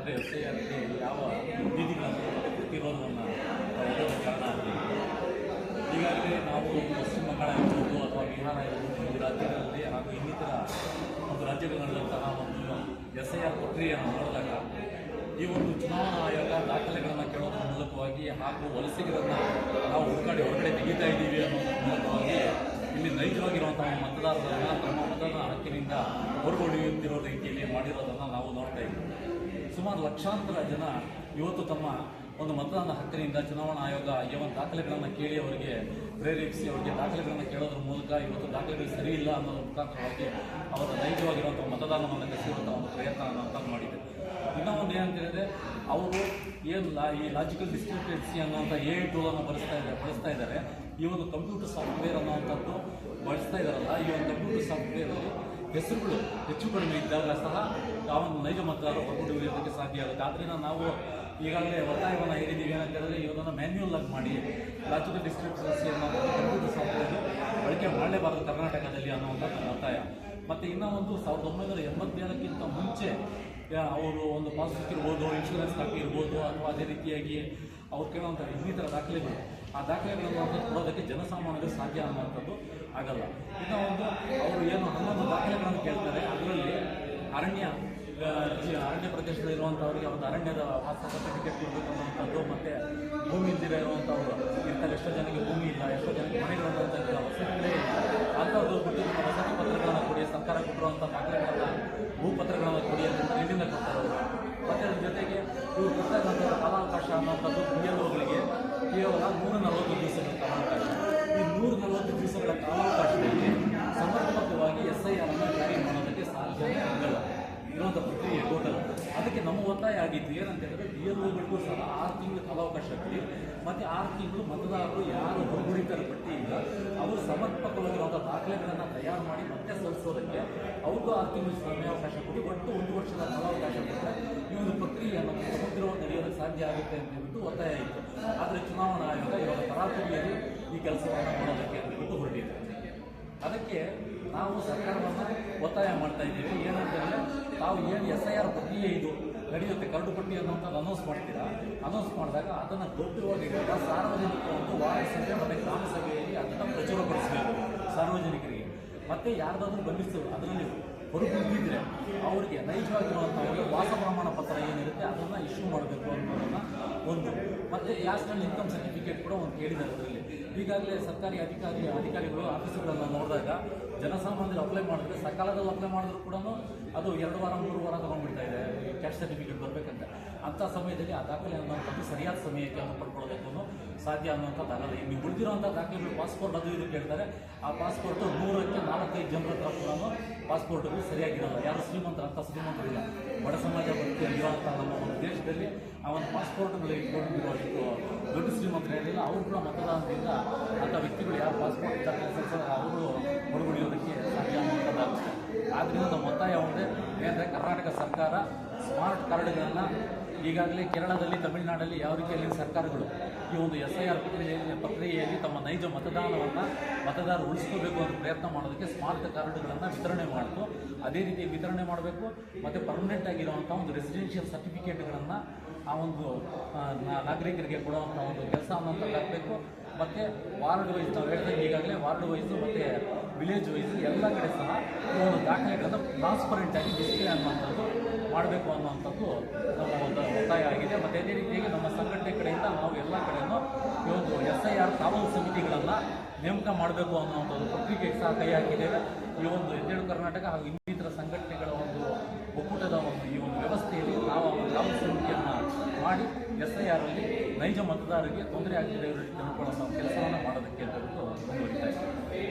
ಅಂದರೆ SIRಗೆ ಯಾವ ವಿಧಿಗಳನ್ನು ಪ್ರತಿರೋಧವನ್ನು ಒಡ್ಡೋದು ಕಾರಣ ಆಗಿದೆ. ಈಗಾಗಲೇ ನಾವು ಪಶ್ಚಿಮ ಬಂಗಾಳ ಇರ್ಬೋದು ಅಥವಾ ಬಿಹಾರ ಇರ್ಬೋದು ಈ ರಾಜ್ಯಗಳಲ್ಲಿ ಹಾಗೂ ಇನ್ನಿತರ ಒಂದು ರಾಜ್ಯಗಳಲ್ಲಿರುವಂತಹ ಒಂದು SIR ಪ್ರಕ್ರಿಯೆಯನ್ನು ನೋಡಿದಾಗ ಈ ಒಂದು ಚುನಾವಣಾ ಆಯೋಗ ದಾಖಲೆಗಳನ್ನು ಕೇಳೋದ್ರ ಮೂಲಕವಾಗಿ ಹಾಗೂ ವಲಸಿಗರನ್ನು ನಾವು ಹೊರಗಡೆ ತೆಗಿತಾ ಇದ್ದೀವಿ ಅನ್ನೋದ್ರ ಮೂಲಕವಾಗಿ ಇಲ್ಲಿ ನೈಜವಾಗಿರುವಂತಹ ಮತದಾರರನ್ನು ತಮ್ಮ ಮತದಾನ ಹಕ್ಕಿನಿಂದ ಹೊರಗೊಳಿಯುತ್ತಿರೋ ರೀತಿಯಲ್ಲಿ ಮಾಡಿರೋದನ್ನು ನಾವು ನೋಡ್ತಾ ಇದ್ದೀವಿ. ಸುಮಾರು ಲಕ್ಷಾಂತರ ಜನ ಇವತ್ತು ತಮ್ಮ ಒಂದು ಮತದಾನ ಹಕ್ಕಿನಿಂದ ಚುನಾವಣಾ ಆಯೋಗ ಈ ಒಂದು ದಾಖಲೆಗಳನ್ನು ಕೇಳಿ ಅವರಿಗೆ ಪ್ರೇರೇಪಿಸಿ ಅವರಿಗೆ ದಾಖಲೆಗಳನ್ನು ಕೇಳೋದ್ರ ಮೂಲಕ ಇವತ್ತು ದಾಖಲೆಗಳು ಸರಿ ಇಲ್ಲ ಅನ್ನೋದ್ರ ಮುಖಾಂತರವಾಗಿ ಅವರ ನೈಜವಾಗಿರುವಂಥ ಮತದಾನವನ್ನು ಕಸಿಯುವಂಥ ಒಂದು ಪ್ರಯತ್ನ ಮಾಡಿದೆ. ಇನ್ನೂ ಒಂದು ಏನಂತ ಹೇಳಿದ್ರೆ ಅವರು ಏನು ಈ ಲಾಜಿಕಲ್ ಡಿಸ್ಕ್ರಿಪೆನ್ಸಿ ಅನ್ನೋಂಥ AI ಟೂಲನ್ನು ಬಳಸ್ತಾ ಇದ್ದಾರೆ. ಈ ಒಂದು ಕಂಪ್ಯೂಟರ್ ಸಾಫ್ಟ್ವೇರ್ ಅನ್ನೋವಂಥದ್ದು ಬಳಸ್ತಾ ಇದ್ದಾರಲ್ಲ, ಈ ಒಂದು ಕಂಪ್ಯೂಟರ್ ಸಾಫ್ಟ್ವೇರಲ್ಲಿ ಹೆಸರುಗಳು ಹೆಚ್ಚು ಕಡಿಮೆ ಇದ್ದಾಗ ಸಹ ಆ ಒಂದು ನೈಜ ಮತದಾರರು ಹೊರಗುಡಿಯೋದಕ್ಕೆ ಸಾಧ್ಯ ಆಗುತ್ತೆ. ಆದ್ದರಿಂದ ನಾವು ಈಗಾಗಲೇ ಒತ್ತಾಯವನ್ನು ಹೇಳಿದ್ದೀವಿ. ಏನಂತ ಹೇಳಿದ್ರೆ ಇದನ್ನು ಮ್ಯಾನ್ಯುಯಲ್ ಆಗಿ ಮಾಡಿ ಲಾಜಿಕಲ್ ಡಿಸ್ಕ್ರಿಪೆನ್ಸಿ ಅನ್ನೋ ಕಂಪ್ಯೂಟರ್ ಸಾಫ್ಟ್ವೇರ್ ಬಳಕೆ ಮಾಡಲೇಬಾರದು ಕರ್ನಾಟಕದಲ್ಲಿ ಅನ್ನುವಂಥದ್ದು ಒತ್ತಾಯ. ಮತ್ತು ಇನ್ನೂ ಒಂದು 1987ಕ್ಕಿಂತ ಮುಂಚೆ ಅವರು ಒಂದು ಪಾಸ್ಬುಕ್ ಇರ್ಬೋದು, ಇನ್ಶೂರೆನ್ಸ್ ಕಾಪಿ ಇರ್ಬೋದು, ಅಥವಾ ಅದೇ ರೀತಿಯಾಗಿ ಅವ್ರು ಕೇಳುವಂಥ ಇನ್ನಿತರ ದಾಖಲೆಗಳು, ಆ ದಾಖಲೆಗಳನ್ನು ಕೊಡೋದಕ್ಕೆ ಜನಸಾಮಾನ್ಯರು ಸಾಧ್ಯ ಅನ್ನುವಂಥದ್ದು ಆಗಲ್ಲ. ಇನ್ನೂ ಒಂದು ಅವರು ಏನು 11 ದಾಖಲೆಗಳನ್ನು ಕೇಳ್ತಾರೆ, ಅದರಲ್ಲಿ ಅರಣ್ಯ ಪ್ರದೇಶದಲ್ಲಿರುವಂಥವ್ರಿಗೆ ಒಂದು ಅರಣ್ಯದ ವಾಸ ಸರ್ಟಿಫಿಕೇಟ್ ಕೊಡಬೇಕು ಅನ್ನುವಂಥದ್ದು, ಮತ್ತು ಭೂಮಿ ಇಲ್ದಿರ ಇರುವಂಥವ್ರು ಇರ್ತಾರೆ. ಎಷ್ಟೋ ಜನಕ್ಕೆ ಭೂಮಿ ಇಲ್ಲ, ಎಷ್ಟೋ ಜನಕ್ಕೆ ಮನೆಗಳಿರುವಂಥ ವಸತಿಗಳೇ ಇಲ್ಲ, ಅಂಥದ್ದು ಬಿಟ್ಟು ವಸತಿ ಪತ್ರಗಳನ್ನು ಕೊಡಿ, ಸರ್ಕಾರ ಕೊಟ್ಟಿರುವಂಥ ದಾಖಲೆಗಳನ್ನು ಭೂಪತ್ರಗಳನ್ನು ಕೊಡಿ ಅಂತ ಎಲ್ಲಿಂದ ಕೊಡ್ತಾರೆ ಅವರು. ಮತ್ತು ಅದ್ರ ಜೊತೆಗೆ ಇವರು ಕೊಡ್ತಕ್ಕಂಥ ಕಾಲಾವಕಾಶ ಅನ್ನೋಂಥದ್ದು BLOಗಳಿಗೆ ಕೇವಲ 140 ದಿವಸಗಳ ಕಾಲಾವಕಾಶ. ಈ 140 ದಿವಸಗಳ ಕಾಲಾವಕಾಶದಲ್ಲಿ ಸಮರ್ಪಕವಾಗಿ SIR ಅನ್ನು ಜಾರಿ ಮಾಡೋದಕ್ಕೆ ಸಾಧ್ಯವೇ ಆಗಲ್ಲ ಇರುವಂಥ ಪ್ರಕ್ರಿಯೆ ಟೋಟಲ್. ಅದಕ್ಕೆ ನಮ್ಮ ಒತ್ತಾಯ ಆಗಿತ್ತು ಏನಂತ ಹೇಳಿದ್ರೆ BLOಗಳಿಗೂ ಸಹ 6 ತಿಂಗಳು ಕಾಲಾವಕಾಶ ಕೊಡಿ, ಮತ್ತು 6 ತಿಂಗಳು ಮತದಾರರು ಯಾರು ಹೊರಗುಡಿತರ ಪಟ್ಟಿಯಿಂದ ಅವರು ಸಮರ್ಪಕವಾಗಿರುವಂಥ ದಾಖಲೆಗಳನ್ನು ತಯಾರು ಮಾಡಿ ಮತ್ತೆ ಸಲ್ಲಿಸೋದಕ್ಕೆ ಅವ್ರಿಗೂ 6 ತಿಂಗಳು ಸಮಯಾವಕಾಶ ಕೊಡಿ. ಒಟ್ಟು 1 ವರ್ಷದ ಕಾಲಾವಕಾಶ ಕೊಟ್ಟರೆ ಈ ಒಂದು ಪ್ರಕ್ರಿಯೆಯನ್ನು ಸಮಗ್ರವಾಗಿ ನಡೆಯೋದಕ್ಕೆ ಸಾಧ್ಯ ಆಗುತ್ತೆ ಅಂತ ಹೇಳ್ಬಿಟ್ಟು ಒತ್ತಾಯ ಇತ್ತು. ಆದರೆ ಚುನಾವಣಾ ಆಯೋಗ ಇವಾಗ ತರಾತುರಿಯಲ್ಲಿ ಈ ಕೆಲಸವನ್ನು ಮಾಡೋದಕ್ಕೆ ಬಿಟ್ಟು ಹೊರಟಿದೆ. ಅದಕ್ಕೆ ನಾವು ಸರ್ಕಾರವನ್ನು ಒತ್ತಾಯ ಮಾಡ್ತಾ ಇದ್ದೀವಿ. ಏನಂತಂದರೆ ತಾವು ಏನು SIR ಪ್ರಕ್ರಿಯೆ ಇದು ನಡೆಯುತ್ತೆ, ಕರಡು ಪಟ್ಟಿ ಅನ್ನೋಂಥದ್ದು ಅನೌನ್ಸ್ ಮಾಡ್ತೀರಾ, ಅನೌನ್ಸ್ ಮಾಡಿದಾಗ ಅದನ್ನು ಗೌಪ್ಯವಾಗಿ ಸಾರ್ವಜನಿಕ ಒಂದು ವಾರ್ಡ್ ಸಭೆ ಮತ್ತು ಗ್ರಾಮ ಸಭೆಯಲ್ಲಿ ಅದನ್ನು ಪ್ರಚುರಪಡಿಸಬೇಕು ಸಾರ್ವಜನಿಕರಿಗೆ. ಮತ್ತು ಯಾರ್ದಾದ್ರೂ ಬಂಧಿಸೋದು ಅದರಲ್ಲಿ ಹೊರಗುಳಿದಿದ್ರೆ ಅವರಿಗೆ ನೈಜವಾಗಿರುವಂಥವ್ರಿಗೆ ವಾಸ ಪ್ರಮಾಣ ಪತ್ರ ಏನಿರುತ್ತೆ ಅದನ್ನು ಇಶ್ಯೂ ಮಾಡಬೇಕು ಅನ್ನೋದನ್ನು ಒಂದು. ಮತ್ತು ನ್ಯಾಷನಲ್ ಇನ್ಕಮ್ ಸರ್ಟಿಫಿಕೇಟ್ ಕೂಡ ಒಂದು ಕೇಳಿದ್ದಾರೆ ಅದರಲ್ಲಿ. ಈಗಾಗಲೇ ಸರ್ಕಾರಿ ಅಧಿಕಾರಿಗಳು ಆಫೀಸುಗಳನ್ನು ನೋಡಿದಾಗ ಜನಸಾಮಾನ್ಯರು ಅಪ್ಲೈ ಮಾಡಿದ್ರೆ ಸಕಾಲದಲ್ಲಿ ಅಪ್ಲೈ ಮಾಡಿದ್ರು ಕೂಡ ಅದು 2 ವಾರ 3 ವಾರ ತೊಗೊಂಡ್ಬಿಡ್ತಾ ಇದೆ ಕ್ಯಾಸ್ಟ್ ಸರ್ಟಿಫಿಕೇಟ್ ಬರಬೇಕಂತ. ಅಂಥ ಸಮಯದಲ್ಲಿ ಆ ದಾಖಲೆ ಅನ್ನೋಂಥದ್ದು ಸರಿಯಾದ ಸಮಯಕ್ಕೆ ಅದನ್ನು ಪಡ್ಕೊಳ್ಳೋದಕ್ಕೂ ಸಾಧ್ಯ ಅನ್ನೋಂಥದ್ದಾಗಲ್ಲ. ನೀವು ಉಳಿದಿರೋಂಥ ದಾಖಲೆಗಳು ಪಾಸ್ಪೋರ್ಟ್ ಅದು ಇದು ಕೇಳ್ತಾರೆ. ಆ ಪಾಸ್ಪೋರ್ಟು 100ಕ್ಕೆ 4-5 ಜನರ ಹತ್ರ ಕೂಡ ಪಾಸ್ಪೋರ್ಟ್ಗಳು ಸರಿಯಾಗಿರಲ್ಲ. ಯಾರು ಶ್ರೀಮಂತರು ಶ್ರೀಮಂತರಿಲ್ಲ, ಬಡ ಸಮಾಜ ಬದುಕಿ ಇರುವಂಥ ನಮ್ಮ ಒಂದು ದೇಶದಲ್ಲಿ ಆ ಒಂದು ಪಾಸ್ಪೋರ್ಟ್ಗಳು ಇಟ್ಕೊಂಡಿರುವಷ್ಟು ದೊಡ್ಡ ಶ್ರೀಮಂತರಿರಲಿಲ್ಲ. ಅವರು ಕೂಡ ಮತದಾನದಿಂದ ಅಂಥ ವ್ಯಕ್ತಿಗಳು ಯಾರು ಪಾಸ್ಪೋರ್ಟ್ ದಾಖಲೆ ಅವರು ಹೊರಗುಳಿಯೋದಕ್ಕೆ ಸಾಧ್ಯ ಅನ್ನೋದಾಗುತ್ತೆ. ಆದ್ದರಿಂದ ನಮ್ಮ ಒತ್ತಾಯ ಒಂದೇ ಏನಂದರೆ ಕರ್ನಾಟಕ ಸರ್ಕಾರ ಸ್ಮಾರ್ಟ್ ಕಾರ್ಡ್ಗಳನ್ನು ಈಗಾಗಲೇ ಕೇರಳದಲ್ಲಿ, ತಮಿಳುನಾಡಲ್ಲಿ ಯಾವ ರೀತಿಯಲ್ಲಿ ಸರ್ಕಾರಗಳು ಈ ಒಂದು SIR ಪ್ರಕ್ರಿಯೆಯಲ್ಲಿ ತಮ್ಮ ನೈಜ ಮತದಾರರು ಉಳಿಸ್ಕೋಬೇಕು ಅಂತ ಪ್ರಯತ್ನ ಮಾಡೋದಕ್ಕೆ ಸ್ಮಾರ್ಟ್ ಕಾರ್ಡ್ಗಳನ್ನು ವಿತರಣೆ ಮಾಡಿತು. ಅದೇ ರೀತಿ ವಿತರಣೆ ಮಾಡಬೇಕು. ಮತ್ತು ಪರ್ಮನೆಂಟ್ ಆಗಿರುವಂಥ ಒಂದು ರೆಸಿಡೆನ್ಷಿಯಲ್ ಸರ್ಟಿಫಿಕೇಟ್ಗಳನ್ನು ಆ ಒಂದು ನಾಗರಿಕರಿಗೆ ಕೊಡುವಂಥ ಒಂದು ಕೆಲಸ ಅನ್ನೋಂಥದ್ದು ಆಗಬೇಕು. ಮತ್ತು ವಾರ್ಡ್ ವೈಸ್ ನಾವು ಹೇಳಿದಾಗ ಈಗಾಗಲೇ ವಾರ್ಡ್ ವೈಸು ಮತ್ತು ವಿಲೇಜ್ ವೈಸ್ ಎಲ್ಲ ಕಡೆ ಸಹ ಈ ಒಂದು ದಾಖಲೆಗಳನ್ನು ಟ್ರಾನ್ಸ್ಪರೆಂಟಾಗಿ ಡಿಸ್ಪ್ಲೇ ಅನ್ನುವಂಥದ್ದು ಮಾಡಬೇಕು ಅನ್ನುವಂಥದ್ದು ನಮ್ಮ ಒಂದು ಒತ್ತಾಯ ಆಗಿದೆ. ಮತ್ತು ಅದೇ ರೀತಿಯಾಗಿ ನಮ್ಮ ಸಂಘಟನೆ ಕಡೆಯಿಂದ ನಾವು ಎಲ್ಲ ಕಡೆಯೂ ಈ ಒಂದು SIR ಕಾವಲು ಸಮಿತಿಗಳನ್ನು ನೇಮಕ ಮಾಡಬೇಕು ಅನ್ನುವಂಥದ್ದು ಪತ್ರಿಕೆಗೆ ಸಹ ಕೈ ಹಾಕಿದ್ದೇವೆ. ಈ ಒಂದು ಎದ್ದೇಳು ಕರ್ನಾಟಕ ಹಾಗೂ ಇನ್ನಿತರ ಸಂಘಟನೆಗಳ ಒಂದು ಒಕ್ಕೂಟದ ಒಂದು ಈ ಒಂದು ವ್ಯವಸ್ಥೆಯಲ್ಲಿ ನಾವು ಕಾವಲು ಸಮಿತಿಯನ್ನು ಮಾಡಿ SIR ಅಲ್ಲಿ ನೈಜ ಮತದಾರರಿಗೆ ತೊಂದರೆ ಆಗ್ತಿದೆ ತಿಳ್ಕೊಳ್ಳುವಂಥ ಕೆಲಸವನ್ನು ಮಾಡೋದಕ್ಕೆ ಮುಂದುವರಿತಾ ಇದ್ದೀವಿ.